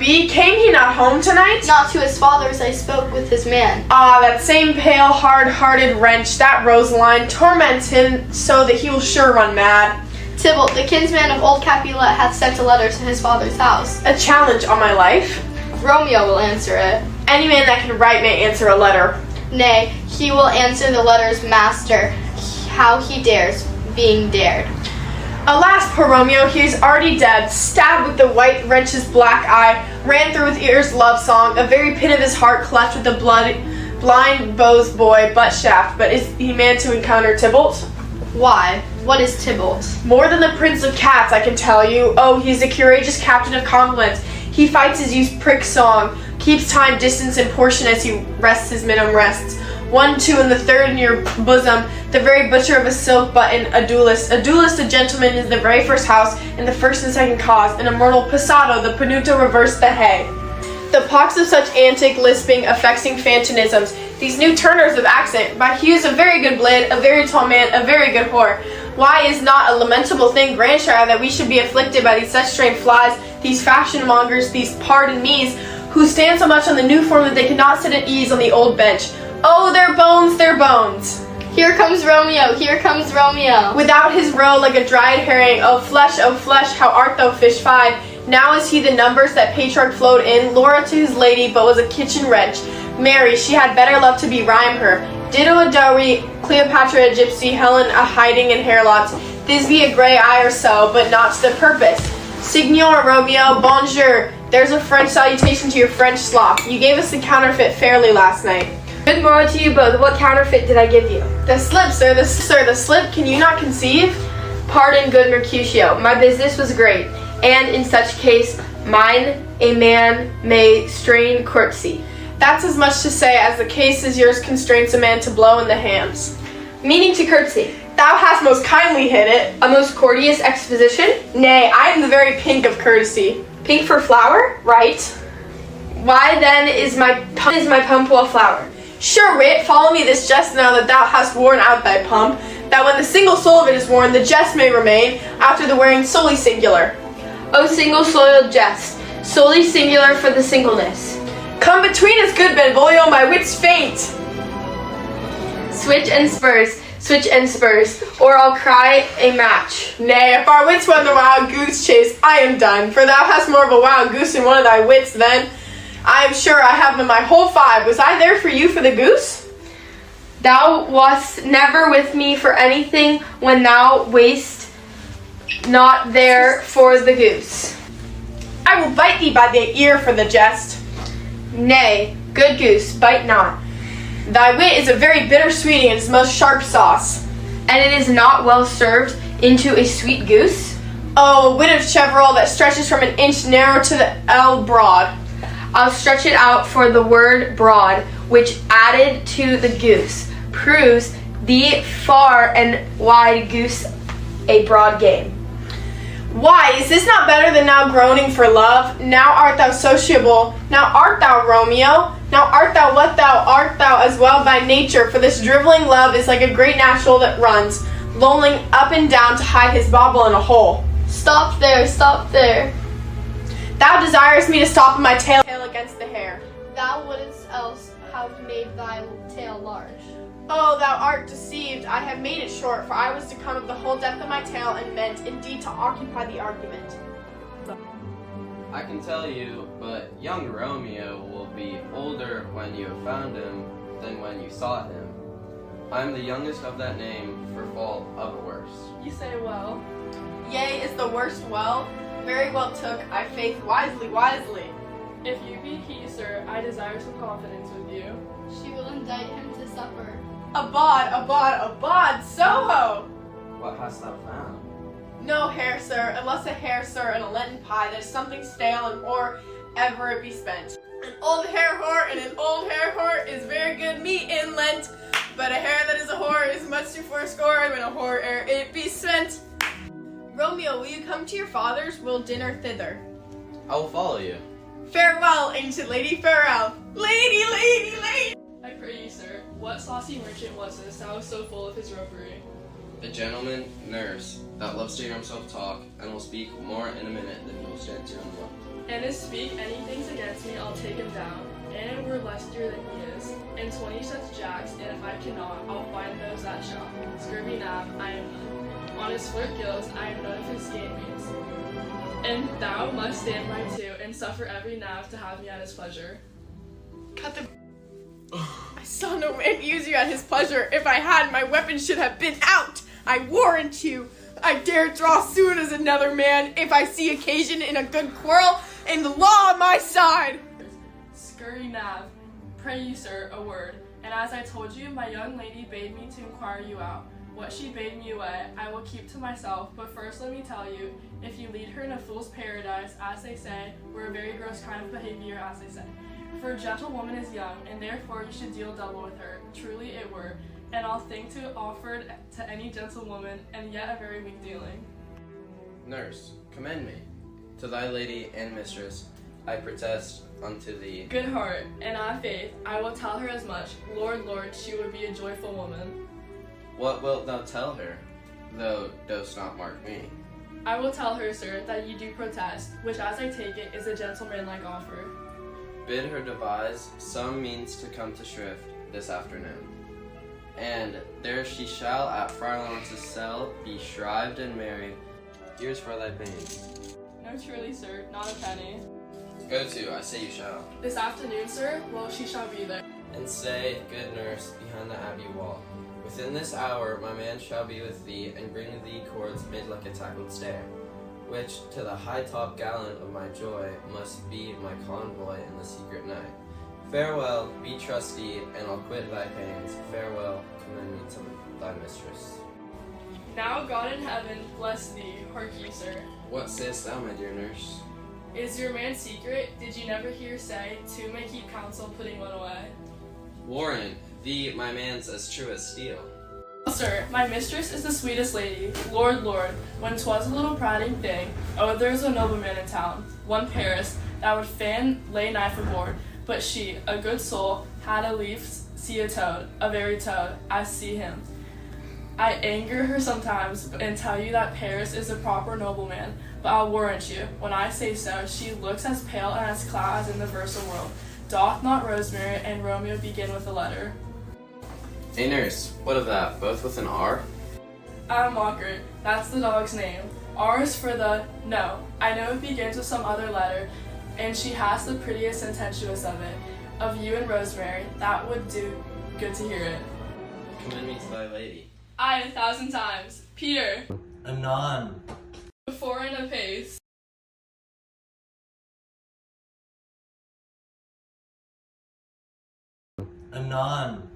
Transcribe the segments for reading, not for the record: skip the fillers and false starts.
be? Came he not home tonight? Not to his father's, I spoke with his man. Ah, that same pale, hard-hearted wretch, that Rosaline, torments him so that he will sure run mad. Tybalt, the kinsman of old Capulet, hath sent a letter to his father's house. A challenge on my life. Romeo will answer it. Any man that can write may answer a letter. Nay, he will answer the letter's master, how he dares, being dared. Alas, poor Romeo, he is already dead, stabbed with the white wrench's black eye, ran through with ear's love song, a very pit of his heart cleft with the blind bow's boy butt shaft. But is he man to encounter Tybalt? Why? What is Tybalt? More than the prince of cats, I can tell you. Oh, he's a courageous captain of compliments. He fights his youth's prick song, keeps time, distance, and portion as he rests his minimum rests. 1, 2, and the third in your bosom, the very butcher of a silk button, a duelist, a gentleman is the very first house, and the first and second cause, an immortal passado, the penuto reversed the hay. The pox of such antic, lisping, affecting phantonisms, these new turners of accent, by Hugh's a very good blade, a very tall man, a very good whore. Why is not a lamentable thing, grandchild, that we should be afflicted by these such strange flies, these fashion mongers, these pardon me's, who stand so much on the new form that they cannot sit at ease on the old bench. Oh, their bones, their bones! Here comes Romeo, here comes Romeo. Without his roe like a dried herring, oh flesh, how art thou, fish fied? Now is he the numbers that patriarch flowed in, Laura to his lady, but was a kitchen wretch. Mary, she had better love to be rhyme her. Ditto a dowry, Cleopatra a gypsy, Helen a hiding in hair lots, Thisbe a grey eye or so, but not to the purpose. Signor Romeo, bonjour, there's a French salutation to your French slop. You gave us the counterfeit fairly last night. Good morrow to you both. What counterfeit did I give you? The slip, sir, the slip, can you not conceive? Pardon, good Mercutio, my business was great, and in such case, mine a man may strain courtesy. That's as much to say as the case as yours constrains a man to blow in the hams. Meaning to courtesy. Thou hast most kindly hit it. A most courteous exposition? Nay, I am the very pink of courtesy. Pink for flower? Right. Why then is my pump well flowered? Sure wit, follow me this jest now that thou hast worn out thy pump, that when the single soul of it is worn, the jest may remain, after the wearing solely singular. O single soiled jest, solely singular for the singleness. Come between us, good Benvolio, my wits faint. Switch and spurs, or I'll cry a match. Nay, if our wits won the wild goose chase, I am done, for thou hast more of a wild goose in one of thy wits than I am sure I have in my whole 5. Was I there for you for the goose? Thou wast never with me for anything when thou wast not there for the goose. I will bite thee by the ear for the jest. Nay, good goose, bite not. Thy wit is a very bitter sweeting and is most sharp sauce. And it is not well served into a sweet goose? Oh, a wit of Chevreul that stretches from an inch narrow to the L broad. I'll stretch it out for the word broad, which added to the goose, proves the far and wide goose a broad game. Why, is this not better than now groaning for love? Now art thou sociable, now art thou Romeo, now art thou what thou art thou as well by nature, for this driveling love is like a great natural that runs, lolling up and down to hide his bauble in a hole. Stop there, stop there. Thou desirest me to stop in my tail against the hair. Thou wouldst else have made thy tail large. Oh, thou art deceived. I have made it short, for I was to come of the whole depth of my tail, and meant indeed to occupy the argument. I can tell you, but young Romeo will be older when you have found him than when you sought him. I am the youngest of that name, for fault of a worse. You say well. Yea, is the worst well? Very well took, I faith wisely. If you be he, sir, I desire some confidence with you. She will indict him to supper. Abad, Soho! What hast thou found? No hare, sir, unless a hare, sir, and a Lenten pie that is something stale and or ever it be spent. An old hare whore and an old hare whore is very good meat in Lent, but a hare that is a whore is much too fourscore when a whore ere it be spent. Romeo, will you come to your father's? We'll dinner thither. I will follow you. Farewell, ancient lady, farewell. Lady! I pray you, sir, what saucy merchant was this that was so full of his ropery? A gentleman, nurse, that loves to hear himself talk, and will speak more in a minute than he will stand to him alone. And if speak anything against me, I'll take him down. And it were lustier than he is. And 20 such jacks, and if I cannot, I'll find those that shall. Scurvy Nav, I am none. On his flirt gills, I am none of his gamemates. And thou must stand by too, and suffer every Nav to have me at his pleasure. Cut the. I saw no man use you at his pleasure. If I had, my weapon should have been out. I warrant you. I dare draw soon as another man, if I see occasion in a good quarrel, and the law on my side. Scurry Nav, pray you, sir, a word. And as I told you, my young lady bade me to inquire you out. What she bade me away, I will keep to myself, but first let me tell you, if you lead her in a fool's paradise, as they say, or a very gross kind of behavior, as they say. For a gentlewoman is young, and therefore you should deal double with her. Truly it were, and I'll think to offer to any gentlewoman, and yet a very weak dealing. Nurse, commend me. To thy lady and mistress, I protest unto thee. Good heart, and I faith, I will tell her as much. Lord, Lord, she would be a joyful woman. What wilt thou tell her, thou dost not mark me? I will tell her, sir, that you do protest, which as I take it is a gentlemanlike offer. Bid her devise some means to come to shrift this afternoon. And there she shall at Friar Lawrence's cell be shrived and married. Here's for thy pains. No, truly, sir, not a penny. Go to, I say you shall. This afternoon, sir, well, she shall be there. And stay, good nurse, behind the abbey wall. Within this hour my man shall be with thee, and bring thee cords made like a tackled stair, which to the high-top gallant of my joy must be my convoy in the secret night. Farewell, be trusty, and I'll quit thy pains. Farewell, commend me to thy mistress. Now God in heaven bless thee, hark ye, sir. What sayest thou, my dear nurse? Is your man secret? Did you never hear say, two may keep counsel, putting one away? Warrant thee, my man's as true as steel. Sir, my mistress is the sweetest lady. Lord, Lord, when 'twas a little prating thing, oh, there's a nobleman in town, one Paris, that would fan lay knife aboard, but she, a good soul, had a leaf see a toad, a very toad, I see him. I anger her sometimes, and tell you that Paris is a proper nobleman, but I'll warrant you, when I say so, she looks as pale and as cloud as in the versal world. Doth not Rosemary and Romeo begin with a letter? Hey nurse, what of that? Both with an R? Adam Walker, that's the dog's name. R is for the, no, I know it begins with some other letter, and she has the prettiest sententious of it. Of you and Rosemary, that would do good to hear it. Commend me to thy lady. Aye, 1,000 times. Peter, Anon. before and apace. Anon.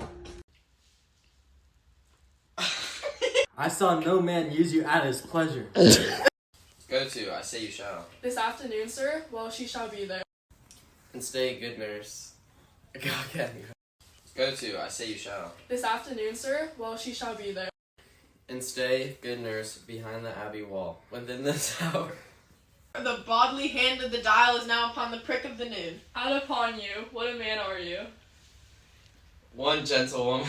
I saw no man use you at his pleasure. Go to, I say you shall. This afternoon, sir, well, she shall be there. And stay, good nurse. Go again. Go to, I say you shall. This afternoon, sir, well, she shall be there. And stay, good nurse, behind the abbey wall. Within this hour. The bodily hand of the dial is now upon the prick of the noon. Out upon you, what a man are you? One gentlewoman.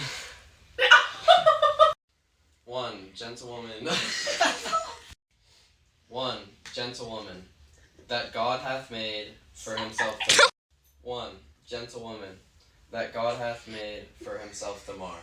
One gentlewoman. One gentlewoman that God hath made for himself. One gentlewoman that God hath made for himself to mar.